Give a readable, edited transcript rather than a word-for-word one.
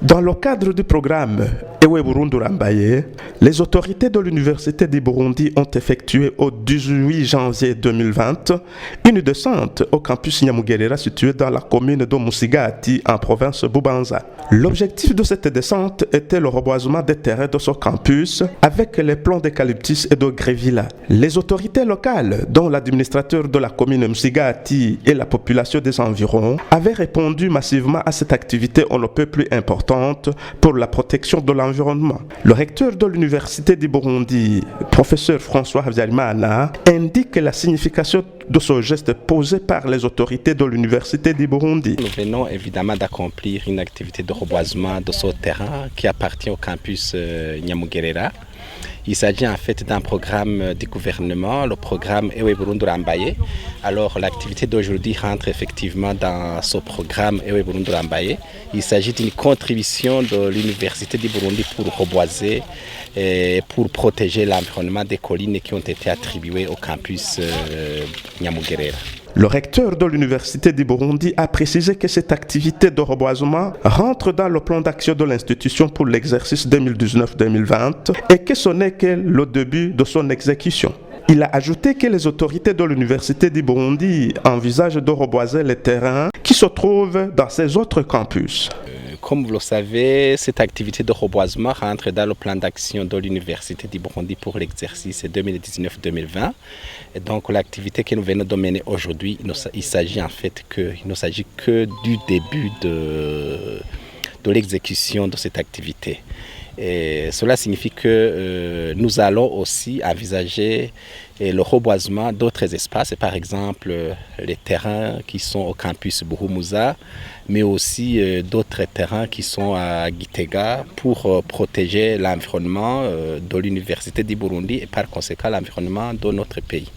Dans le cadre du programme Ewe Burundi Urambaye, les autorités de l'Université du Burundi ont effectué au 18 janvier 2020 une descente au campus Nyamugerera situé dans la commune de Musigati en province Bubanza. L'objectif de cette descente était le reboisement des terrains de ce campus avec les plants d'eucalyptus et de grévilla. Les autorités locales, dont l'administrateur de la commune Musigati et la population des environs, avaient répondu massivement à cette activité on ne peut plus importante pour la protection de l'environnement. Le recteur de l'Université du Burundi, professeur François Habyarimana, indique la signification de ce geste posé par les autorités de l'Université du Burundi. Nous venons évidemment d'accomplir une activité de reboisement de ce terrain qui appartient au campus Nyamugerera. Il s'agit en fait d'un programme du gouvernement, le programme Ewe Burundi Urambaye. Alors l'activité d'aujourd'hui rentre effectivement dans ce programme Ewe Burundi Urambaye. Il s'agit d'une contribution de l'Université du Burundi pour reboiser et pour protéger l'environnement des collines qui ont été attribuées au campus Nyamugerera. Le recteur de l'Université du Burundi a précisé que cette activité de reboisement rentre dans le plan d'action de l'institution pour l'exercice 2019-2020 et que ce n'est que le début de son exécution. Il a ajouté que les autorités de l'Université du Burundi envisagent de reboiser les terrains qui se trouvent dans ces autres campus. Comme vous le savez, cette activité de reboisement rentre dans le plan d'action de l'Université du Burundi pour l'exercice 2019-2020. Et donc l'activité que nous venons de mener aujourd'hui, il s'agit en fait que du début de l'exécution de cette activité. Et cela signifie que nous allons aussi envisager le reboisement d'autres espaces, par exemple les terrains qui sont au campus Buhumuza, mais aussi d'autres terrains qui sont à Gitega pour protéger l'environnement de l'Université du Burundi et par conséquent l'environnement de notre pays.